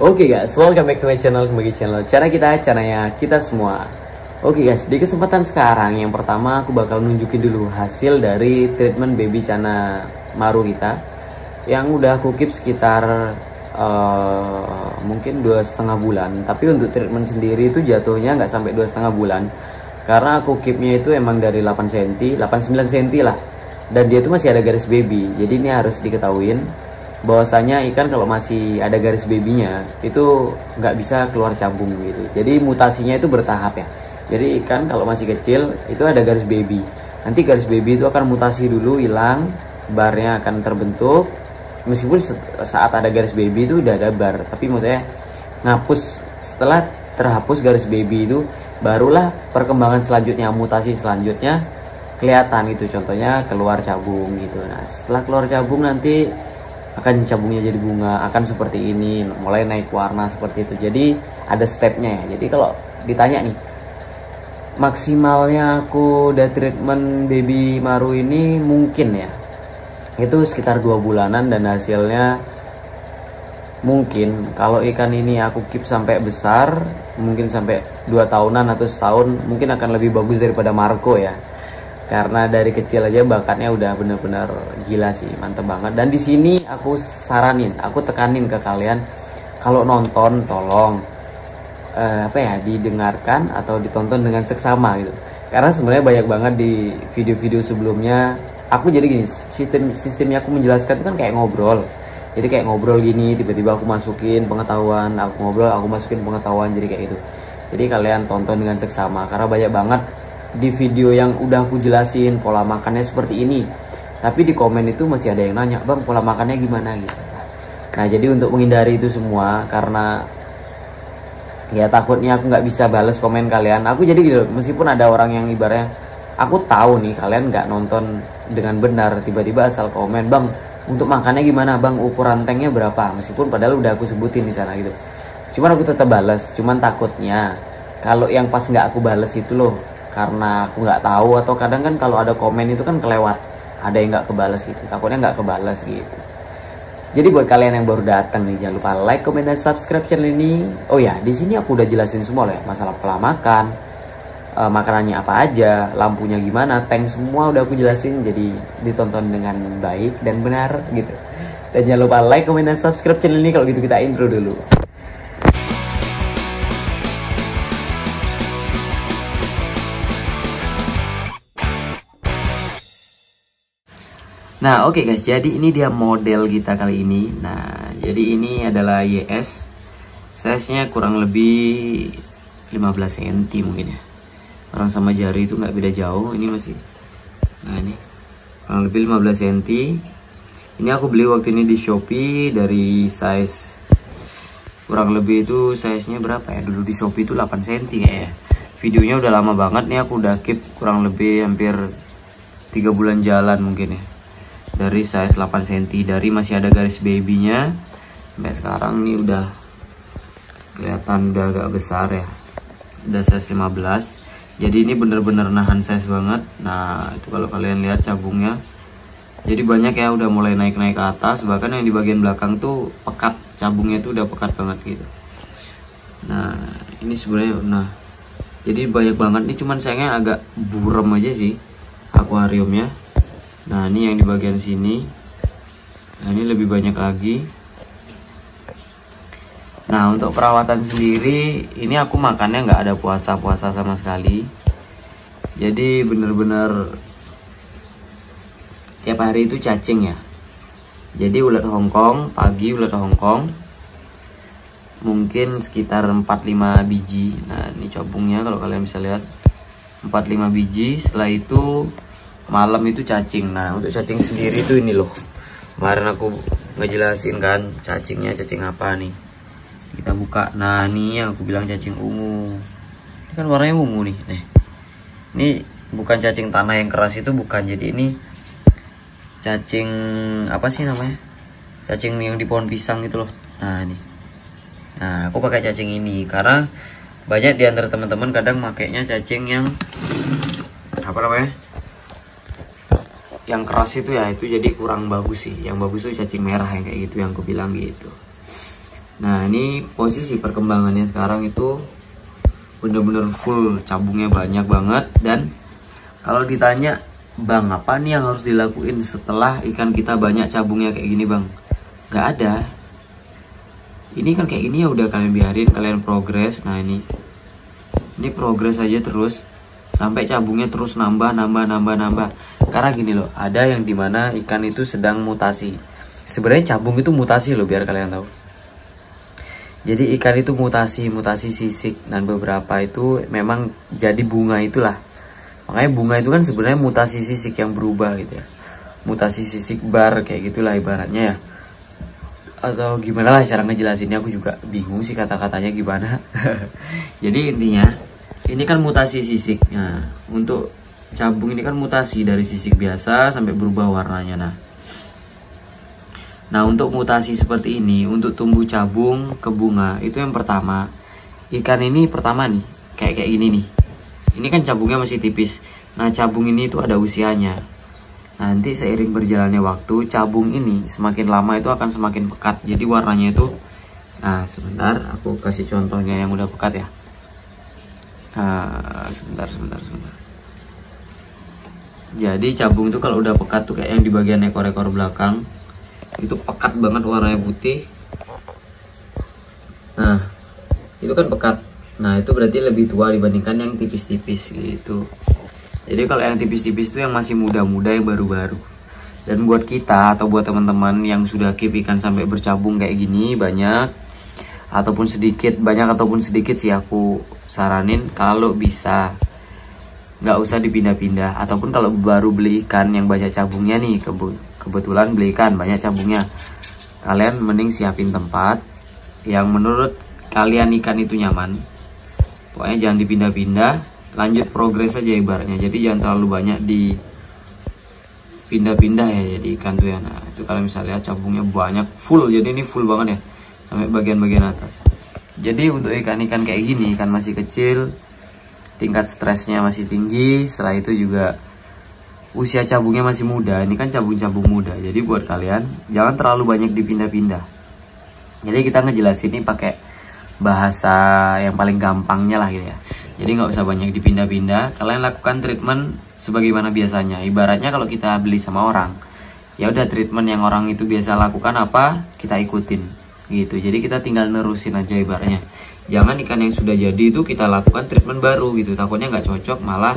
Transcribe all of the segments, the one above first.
Oke guys, welcome back to my channel, kembali channel cara kita, caranya kita semua. Oke guys, di kesempatan sekarang yang pertama aku bakal nunjukin dulu hasil dari treatment baby Cana Maru kita yang udah aku keep sekitar mungkin 2,5 bulan. Tapi untuk treatment sendiri itu jatuhnya nggak sampai 2,5 bulan karena aku keepnya itu emang dari 8 cm, 89 cm lah, dan dia itu masih ada garis baby. Jadi ini harus diketahuin bahwasanya ikan kalau masih ada garis babynya itu nggak bisa keluar cabung gitu. Jadi mutasinya itu bertahap ya. Jadi ikan kalau masih kecil itu ada garis baby, nanti garis baby itu akan mutasi dulu, hilang, barnya akan terbentuk. Meskipun saat ada garis baby itu udah ada bar, tapi maksudnya ngapus, setelah terhapus garis baby itu barulah perkembangan selanjutnya, mutasi selanjutnya kelihatan gitu. Contohnya keluar cabung gitu. Nah setelah keluar cabung nanti akan cabungnya jadi bunga, akan seperti ini, mulai naik warna seperti itu. Jadi ada stepnya ya. Jadi kalau ditanya nih, maksimalnya aku udah treatment baby Maru ini mungkin ya itu sekitar 2 bulanan, dan hasilnya mungkin kalau ikan ini aku keep sampai besar, mungkin sampai 2 tahunan atau setahun, mungkin akan lebih bagus daripada Marco ya. Karena dari kecil aja bakatnya udah bener-bener gila sih, mantep banget. Dan di sini aku saranin, aku tekanin ke kalian, kalau nonton tolong didengarkan atau ditonton dengan seksama gitu. Karena sebenarnya banyak banget di video-video sebelumnya aku jadi gini, sistemnya aku menjelaskan itu kan kayak ngobrol. Jadi kayak ngobrol gini, tiba-tiba aku masukin pengetahuan, aku ngobrol, aku masukin pengetahuan, jadi kayak gitu. Jadi kalian tonton dengan seksama karena banyak banget di video yang udah aku jelasin pola makannya seperti ini, tapi di komen itu masih ada yang nanya, bang pola makannya gimana gitu. Nah jadi untuk menghindari itu semua, karena ya takutnya aku nggak bisa bales komen kalian, aku jadi gitu, meskipun ada orang yang ibaratnya aku tahu nih kalian nggak nonton dengan benar, tiba-tiba asal komen, bang untuk makannya gimana bang, ukuran tanknya berapa, meskipun padahal udah aku sebutin di sana gitu. Cuman aku tetap balas, cuman takutnya kalau yang pas nggak aku bales itu loh, karena aku nggak tahu, atau kadang kan kalau ada komen itu kan kelewat, ada yang nggak kebales gitu, takutnya nggak kebales gitu. Jadi buat kalian yang baru datang nih, jangan lupa like, comment, dan subscribe channel ini. Oh ya, di sini aku udah jelasin semua loh ya, masalah pola makan, makanannya apa aja, lampunya gimana, tank, semua udah aku jelasin. Jadi ditonton dengan baik dan benar gitu. Dan jangan lupa like, comment, dan subscribe channel ini. Kalau gitu kita intro dulu. Nah oke guys, jadi ini dia model kita kali ini. Nah jadi ini adalah YS, size nya kurang lebih 15 cm mungkin ya, orang sama jari itu nggak beda jauh, ini masih, nah ini kurang lebih 15 cm. Ini aku beli waktu ini di Shopee dari size kurang lebih itu, size nya berapa ya, dulu di Shopee itu 8 cm kayaknya. Videonya udah lama banget nih, aku udah keep kurang lebih hampir 3 bulan jalan mungkin ya, dari size 8 cm, dari masih ada garis babynya sampai sekarang nih udah kelihatan udah agak besar ya, udah size 15. Jadi ini bener-bener nahan size banget. Nah itu kalau kalian lihat cabungnya, jadi banyak ya, udah mulai naik-naik ke atas, bahkan yang di bagian belakang tuh pekat, cabungnya tuh udah pekat banget gitu. Nah ini sebenarnya, nah jadi banyak banget nih, cuman sayangnya agak burem aja sih akuariumnya. Nah ini yang di bagian sini, nah ini lebih banyak lagi. Nah untuk perawatan sendiri, ini aku makannya nggak ada puasa-puasa sama sekali. Jadi bener-bener tiap hari itu cacing ya. Jadi ulat Hongkong, pagi ulat Hongkong mungkin sekitar 4-5 biji. Nah ini cabungnya kalau kalian bisa lihat, 4-5 biji. Setelah itu malam itu cacing. Nah untuk cacing sendiri itu ini loh, kemarin aku ngejelasin kan cacingnya cacing apa nih, kita buka. Nah ini yang aku bilang cacing ungu, ini kan warnanya ungu nih. Ini bukan cacing tanah yang keras itu, bukan. Jadi ini cacing apa sih namanya, cacing yang di pohon pisang itu loh. Nah ini, nah aku pakai cacing ini karena banyak di antara teman-teman kadang makainya cacing yang apa namanya, yang keras itu ya, itu jadi kurang bagus sih. Yang bagus tuh cacing merah yang kayak gitu, yang aku bilang gitu. Nah ini posisi perkembangannya sekarang itu bener-bener full, cabungnya banyak banget. Dan kalau ditanya, bang apa nih yang harus dilakuin setelah ikan kita banyak cabungnya kayak gini bang? Gak ada. Ini kan kayak gini ya udah, kalian biarin, kalian progres. Nah ini progres aja terus sampai cabungnya terus nambah. Karena gini loh, ada yang dimana ikan itu sedang mutasi. Sebenarnya cabung itu mutasi loh, biar kalian tahu. Jadi ikan itu mutasi sisik, dan beberapa itu memang jadi bunga itulah. Makanya bunga itu kan sebenarnya mutasi sisik yang berubah gitu ya. Mutasi sisik bar kayak gitulah ibaratnya ya. Atau gimana lah cara ngejelasinnya, aku juga bingung sih kata-katanya gimana. Jadi intinya ini kan mutasi sisik. Nah, untuk cabung ini kan mutasi dari sisik biasa sampai berubah warnanya. Nah untuk mutasi seperti ini, untuk tumbuh cabung ke bunga, itu yang pertama, ikan ini pertama nih, kayak gini nih. Ini kan cabungnya masih tipis. Nah cabung ini itu ada usianya. Nanti seiring berjalannya waktu, cabung ini semakin lama itu akan semakin pekat. Jadi warnanya itu, nah sebentar, aku kasih contohnya yang udah pekat ya. Sebentar. Jadi cabung itu kalau udah pekat tuh kayak yang di bagian ekor-ekor belakang, itu pekat banget warnanya putih. Nah itu kan pekat. Nah itu berarti lebih tua dibandingkan yang tipis-tipis gitu. Jadi kalau yang tipis-tipis itu yang masih muda-muda, yang baru-baru. Dan buat kita atau buat teman-teman yang sudah keep ikan sampai bercabung kayak gini banyak ataupun sedikit sih, aku saranin kalau bisa nggak usah dipindah-pindah. Ataupun kalau baru beli ikan yang banyak cabungnya nih, kebetulan beli ikan banyak cabungnya, kalian mending siapin tempat yang menurut kalian ikan itu nyaman. Pokoknya jangan dipindah-pindah, lanjut progres aja ibaratnya. Jadi jangan terlalu banyak dipindah-pindah ya jadi ikan tuh ya. Nah itu kalau misalnya cabungnya banyak full, jadi ini full banget ya sampai bagian-bagian atas. Jadi untuk ikan-ikan kayak gini, ikan masih kecil, tingkat stresnya masih tinggi, setelah itu juga usia cabungnya masih muda. Ini kan cabung-cabung muda. Jadi buat kalian jangan terlalu banyak dipindah-pindah. Jadi kita ngejelasin ini pakai bahasa yang paling gampangnya lah gitu ya. Jadi nggak usah banyak dipindah-pindah. Kalian lakukan treatment sebagaimana biasanya. Ibaratnya kalau kita beli sama orang, ya udah treatment yang orang itu biasa lakukan apa, kita ikutin gitu. Jadi kita tinggal nerusin aja ibaratnya. Jangan ikan yang sudah jadi itu kita lakukan treatment baru gitu. Takutnya nggak cocok, malah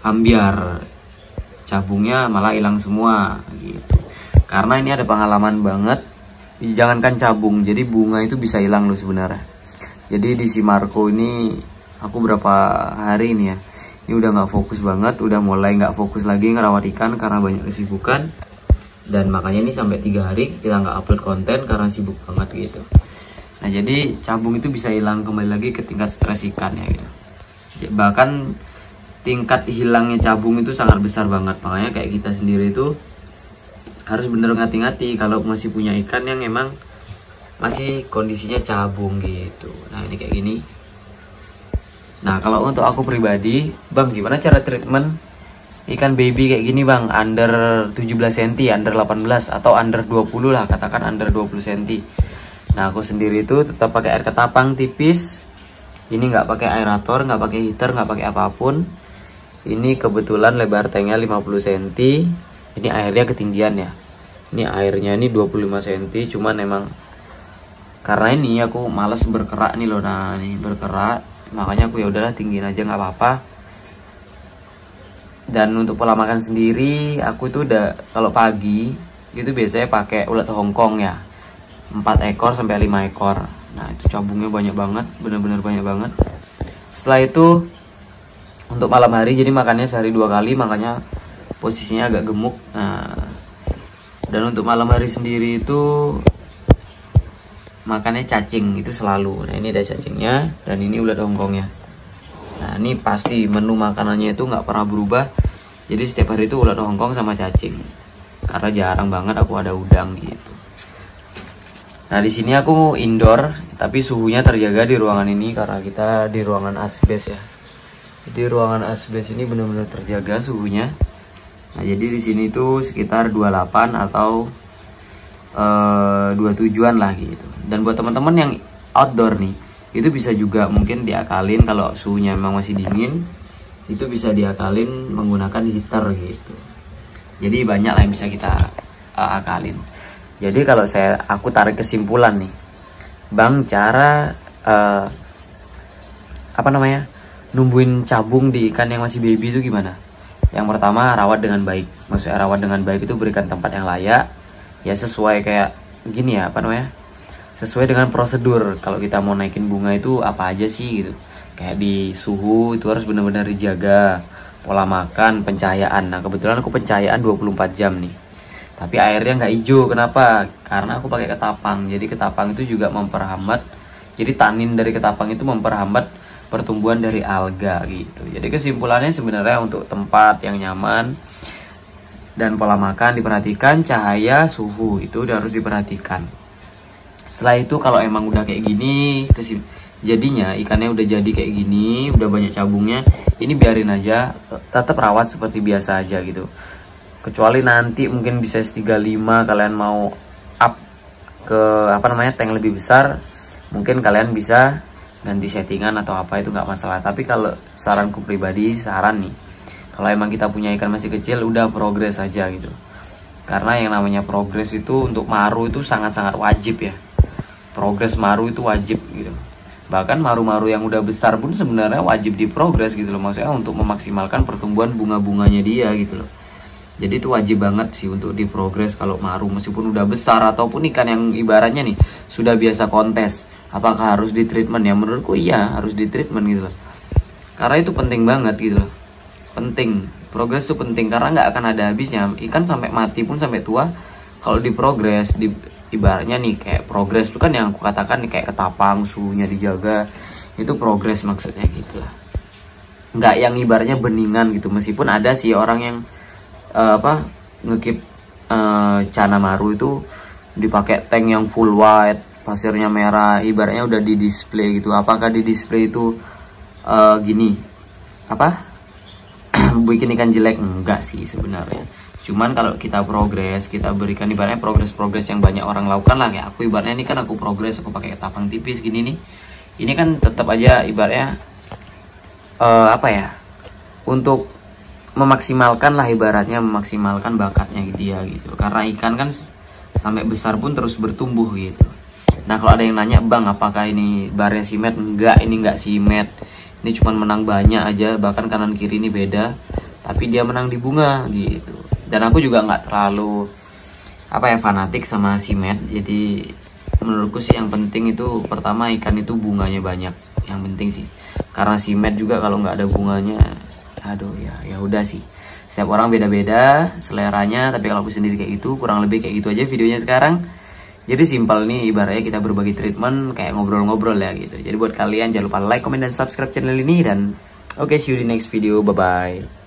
ambiar, cabungnya malah hilang semua gitu. Karena ini ada pengalaman banget, jangankan cabung, jadi bunga itu bisa hilang loh sebenarnya. Jadi di si Marco ini aku berapa hari ini ya, ini udah nggak fokus banget, udah mulai nggak fokus lagi ngerawat ikan karena banyak kesibukan. Dan makanya ini sampai 3 hari kita nggak upload konten karena sibuk banget gitu. Nah jadi cabung itu bisa hilang kembali lagi ke tingkat stres ikan ya gitu. Bahkan tingkat hilangnya cabung itu sangat besar banget. Makanya kayak kita sendiri itu harus bener hati-hati kalau masih punya ikan yang emang masih kondisinya cabung gitu. Nah ini kayak gini. Nah kalau untuk aku pribadi, bang gimana cara treatment ikan baby kayak gini bang, under 17 cm, under 18 atau under 20 lah, katakan under 20 cm. Nah aku sendiri itu tetap pakai air ketapang tipis. Ini nggak pakai aerator, nggak pakai heater, nggak pakai apapun. Ini kebetulan lebar tanknya 50 cm. Ini airnya ketinggian ya. Ini airnya ini 25 cm, cuman emang karena ini aku males berkerak nih loh. Nah ini berkerak, makanya aku ya udahlah tinggiin aja nggak apa-apa. Dan untuk pola makan sendiri, aku itu udah kalau pagi itu biasanya pakai ulat Hongkong ya, 4 ekor sampai 5 ekor. Nah itu cabungnya banyak banget, bener-bener banyak banget. Setelah itu untuk malam hari, jadi makannya sehari 2 kali, makanya posisinya agak gemuk. Nah dan untuk malam hari sendiri itu makannya cacing itu selalu. Nah ini ada cacingnya dan ini ulat Hongkongnya. Nah ini pasti menu makanannya itu nggak pernah berubah. Jadi setiap hari itu ulat Hongkong sama cacing. Karena jarang banget aku ada udang gitu. Nah di sini aku indoor, tapi suhunya terjaga di ruangan ini karena kita di ruangan asbes ya. Jadi ruangan asbes ini benar-benar terjaga suhunya. Nah jadi di sini tuh sekitar 28 atau dua tujuan lah gitu. Dan buat teman-teman yang outdoor nih, itu bisa juga mungkin diakalin kalau suhunya memang masih dingin, itu bisa diakalin menggunakan heater gitu. Jadi banyak lah yang bisa kita akalin. Jadi kalau aku tarik kesimpulan nih, Bang, cara numbuhin cabung di ikan yang masih baby itu gimana? Yang pertama, rawat dengan baik. Maksudnya rawat dengan baik itu berikan tempat yang layak, ya sesuai kayak gini ya, sesuai dengan prosedur. Kalau kita mau naikin bunga itu apa aja sih gitu, kayak di suhu itu harus benar-benar dijaga, pola makan, pencahayaan. Nah kebetulan aku pencahayaan 24 jam nih, tapi airnya nggak hijau. Kenapa? Karena aku pakai ketapang. Jadi ketapang itu juga memperhambat, jadi tanin dari ketapang itu memperhambat pertumbuhan dari alga gitu. Jadi kesimpulannya sebenarnya untuk tempat yang nyaman dan pola makan diperhatikan, cahaya, suhu itu udah harus diperhatikan. Setelah itu kalau emang udah kayak gini, jadinya ikannya udah jadi kayak gini, udah banyak cabungnya, ini biarin aja, tetap rawat seperti biasa aja gitu. Kecuali nanti mungkin di size 35 kalian mau up ke tank lebih besar, mungkin kalian bisa ganti settingan atau apa, itu nggak masalah. Tapi kalau saranku pribadi, saran nih, kalau emang kita punya ikan masih kecil, udah progres aja gitu. Karena yang namanya progres itu untuk maru itu sangat-sangat wajib ya. Progres maru itu wajib gitu. Bahkan maru-maru yang udah besar pun sebenarnya wajib diprogres gitu loh. Maksudnya untuk memaksimalkan pertumbuhan bunga-bunganya dia gitu loh. Jadi itu wajib banget sih untuk diprogres kalau maru, meskipun udah besar ataupun ikan yang ibaratnya nih sudah biasa kontes. Apakah harus di treatment? Ya menurutku iya, harus di treatment gitu loh. Karena itu penting banget gitu loh. Penting, progres itu penting karena nggak akan ada habisnya. Ikan sampai mati pun, sampai tua, kalau diprogres, ibaratnya nih kayak progres itu kan yang aku katakan nih, kayak ketapang, suhunya dijaga, itu progres maksudnya gitu lah. Nggak yang ibaratnya beningan gitu. Meskipun ada sih orang yang ngekip cana maru itu dipakai tank yang full white, pasirnya merah, ibaratnya udah di display gitu. Apakah di display itu bikin ikan jelek? Enggak sih sebenarnya. Cuman kalau kita progres, kita berikan ibaratnya progres yang banyak orang lakukan lah. Kayak aku ibaratnya ini kan aku progres, aku pakai tapang tipis gini nih. Ini kan tetap aja ibaratnya untuk memaksimalkan lah, ibaratnya memaksimalkan bakatnya dia gitu. Karena ikan kan sampai besar pun terus bertumbuh gitu. Nah kalau ada yang nanya, Bang, apakah ini barnya simet? Enggak, ini enggak simet. Ini cuma menang banyak aja, bahkan kanan kiri ini beda, tapi dia menang di bunga gitu. Dan aku juga nggak terlalu fanatik sama simet. Jadi menurutku sih yang penting itu pertama ikan itu bunganya banyak, yang penting sih. Karena simet juga kalau nggak ada bunganya, aduh ya udah sih. Setiap orang beda-beda seleranya, tapi kalau aku sendiri kayak gitu, kurang lebih kayak gitu aja videonya sekarang. Jadi simpel nih, ibaratnya kita berbagi treatment kayak ngobrol-ngobrol ya gitu. Jadi buat kalian jangan lupa like, comment, dan subscribe channel ini. Dan oke, see you di next video, bye bye.